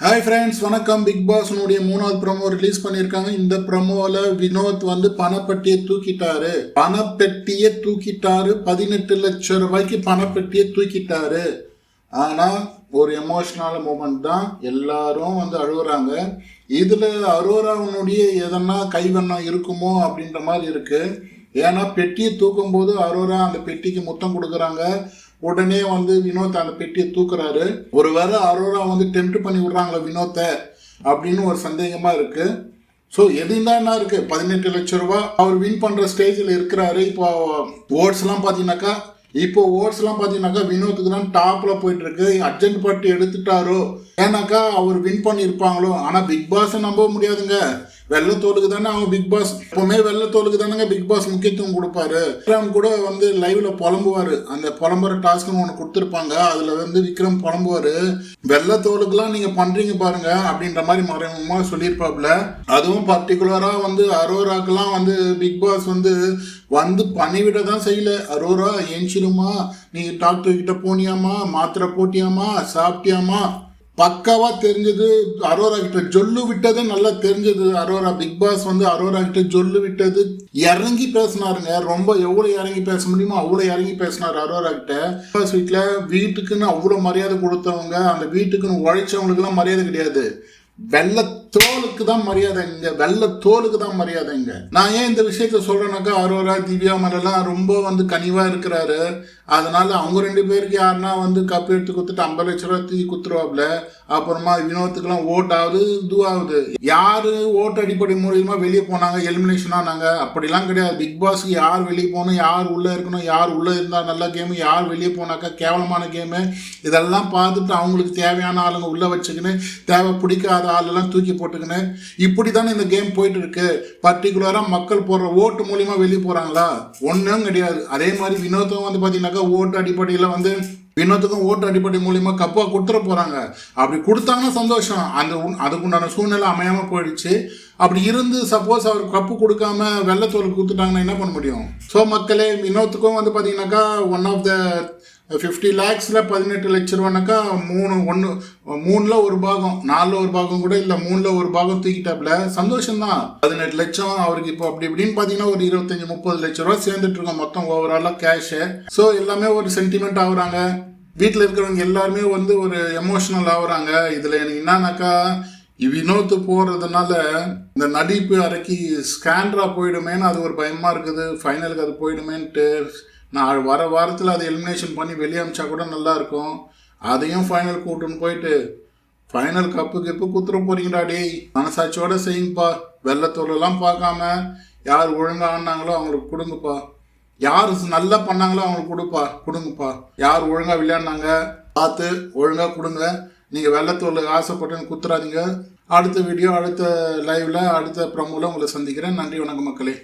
Hi friends, வணக்கம். Big பாஸ்னுடைய 3வது promo release பண்ணியிருக்காங்க. இந்த ப்ரோமோவில் வினோத் பணப்பெட்டியை தூக்கிட்டாரு. 18 லட்சம் ரூபாய்க்கு பணப்பெட்டியை தூக்கிட்டாரு. ஆனால் ஒரு எமோஷனல் மூமெண்ட் தான். எல்லாரும் அழுகுறாங்க. இதில் அரோராவுனுடைய எதனா கைவண்ணம் இருக்குமோ அப்படின்ற மாதிரி இருக்கு. ஏன்னா பெட்டியை தூக்கும் போது அரோரா அந்த பெட்டிக்கு முத்தம் கொடுக்குறாங்க. உடனே வினோத் அந்த பெட்டியை தூக்குறாரு. ஒருவேளை அரோரா டெம்ப்ட் பண்ணி விடுறாங்களா வினோத்தை அப்படின்னு ஒரு சந்தேகமா இருக்கு. ஸோ எதுதான் என்ன இருக்கு, 18 லட்சம் ரூபாய் அவர் வின் பண்ற ஸ்டேஜில் இருக்கிறாரு. இப்போ ஓட்ஸ்லாம் பார்த்தீங்கன்னாக்கா வினோத்துக்கு தான் டாப்ல போயிட்டு இருக்கு. அர்ஜென்ட் பார்ட்டி எடுத்துட்டாரோ ஏன்னாக்கா அவர் வின் பண்ணியிருப்பாங்களோ. ஆனால் பிக் பாஸ் நம்ப முடியாதுங்க. வெள்ளத்தோலுக்கு தானே அவங்க பிக் பாஸ் எப்பவுமே வெள்ளத்தோலுக்கு தானேங்க பிக் பாஸ் முக்கியத்துவம் கொடுப்பாரு. விக்ரம் கூட லைவ்ல புலம்புவாரு. அந்த புலம்புற டாஸ்க்னு ஒன்று கொடுத்துருப்பாங்க. அதுல விக்ரம் புலம்புவாரு, வெள்ளத்தோலுக்குலாம் நீங்க பண்றீங்க பாருங்க அப்படின்ற மாதிரி மறைமுகமா சொல்லியிருப்பாப்ல. அதுவும் பர்டிகுலரா அரோராக்கெல்லாம் பிக் பாஸ் பண்ணிவிட தான் செய்யல. அரோரா ஏஞ்சிருமா, நீ டாக்டர் கிட்ட போனியாமா, மாத்திரை போட்டியாமா, சாப்பிட்டியாமா, பக்காவா தெரிஞ்சது. அரோரா கிட்ட ஜொல்லு விட்டது நல்லா தெரிஞ்சது. அரோரா பிக் பாஸ் அரோரா கிட்ட ஜொல்லு விட்டது. இறங்கி பேசினாருங்க. ரொம்ப எவ்வளவு இறங்கி பேச முடியுமோ அவ்வளவு இறங்கி பேசினாரு அரோரா கிட்ட. வீட்டுல வீட்டுக்குன்னு அவ்வளவு மரியாதை கொடுத்தவங்க, அந்த வீட்டுக்குன்னு உழைச்சவங்களுக்கு எல்லாம் மரியாதை கிடையாது. வெள்ளத்தோலுக்கு தான் மரியாதைங்க. வெள்ளத்தோலுக்கு தான் மரியாதைங்க. நான் ஏன் இந்த விஷயத்த சொல்றேன்னாக்கா, அரோரா திவ்யா மேலாம் ரொம்ப கனிவா இருக்கிறாரு. அதனால அவங்க 2 பேருக்கு யாருன்னா கப் எடுத்து கொடுத்துட்டு 50 லட்ச ரூபா தூக்கி குத்துருவாப்ல. அப்புறமா வினோத்துக்கெல்லாம் ஓட் ஆகுது, இதுவாகுது. யாரு ஓட்டு அடிப்படை மூலியமா வெளியே போனாங்க, எலிமினேஷன் ஆனாங்க அப்படிலாம் கிடையாது. பிக் பாஸ்க்கு யார் வெளியே போகணும், யார் உள்ள இருக்கணும், யார் உள்ள இருந்தா நல்ல கேமு, யார் வெளியே போனாக்கா கேவலமான கேமு, இதெல்லாம் பார்த்துட்டு அவங்களுக்கு தேவையான ஆளுங்க உள்ள வச்சுக்கின்னு தேவை பிடிக்காத ஆளெல்லாம் தூக்கி போட்டுக்கின்னு இப்படி தானே இந்த கேம் போயிட்டு இருக்கு. பர்டிகுலரா மக்கள் போடுற ஓட்டு மூலியமா வெளியே போறாங்களா? ஒன்றும் கிடையாது. அதே மாதிரி வினோத்தும் பார்த்தீங்கன்னாக்கா ஓட்டு அடிப்படையில் வினோத்துக்கும் ஓட்டு அடிப்படை மூலியமா கப்பா கொடுத்துட போறாங்க. அப்படி கொடுத்தாங்கன்னா சந்தோஷம். அதுக்குண்டான சூழ்நிலை அமையாம போயிடுச்சு. அப்படி இருந்து சப்போஸ் அவர் கப்பு கொடுக்காம வெள்ளத்தோல் கொடுத்துட்டாங்கன்னா என்ன பண்ண முடியும்? ஸோ மக்களே, வினோத்துக்கும் பார்த்தீங்கன்னாக்கா ஒன் ஆஃப் த 50 lakhsல 18 லட்சம் ரூபானாக்கா 3ல் ஒரு பாகம், 4ல் ஒரு பாகம் கூட இல்லை, 3ல் ஒரு பாகம் தூக்கிட்டாப்ல. சந்தோஷம்தான். 18 லட்சம் அவருக்கு இப்போ அப்படி இப்படின்னு பார்த்தீங்கன்னா ஒரு 25-30 லட்சம் ரூபா சேர்ந்துட்டு இருக்கோம் மொத்தம் ஓவராலாக கேஷு. ஸோ எல்லாமே ஒரு சென்டிமெண்ட் ஆகுறாங்க. வீட்டில் இருக்கிறவங்க எல்லாருமே ஒரு எமோஷனல் ஆகுறாங்க. இதில் எனக்கு என்னன்னாக்கா, வினோத்து போறதுனால இந்த நடிப்பு அறைக்கு ஸ்கேண்ட்ரா போயிடுமேன்னு அது ஒரு பயமா இருக்குது. ஃபைனலுக்கு அது போயிடுமேன்ட்டு நான் வர வாரத்தில் அதை எலிமினேஷன் பண்ணி வெளியே அமிச்சா கூட நல்லா இருக்கும். அதையும் ஃபைனல் கூட்டுன்னு போயிட்டு ஃபைனல் கப்பு குத்துற போறீங்கடா டேய். மனசாட்சியோட செய்யுங்கப்பா. வெள்ளத்தோலெல்லாம் பார்க்காம யார் ஒழுங்கா ஆனாங்களோ அவங்களுக்கு கொடுங்கப்பா. யார் நல்லா பண்ணாங்களோ அவங்களுக்கு கொடுங்கப்பா. யார் ஒழுங்கா விளையாடினாங்க பார்த்து ஒழுங்கா கொடுங்க. நீங்கள் வெள்ளத்தோலுக்கு ஆசைப்பட்டுன்னு குத்துறாதீங்க. அடுத்த வீடியோ, அடுத்த லைவ்ல, அடுத்த ப்ரோமோல உங்களை சந்திக்கிறேன். நன்றி, வணக்கம் மக்களே.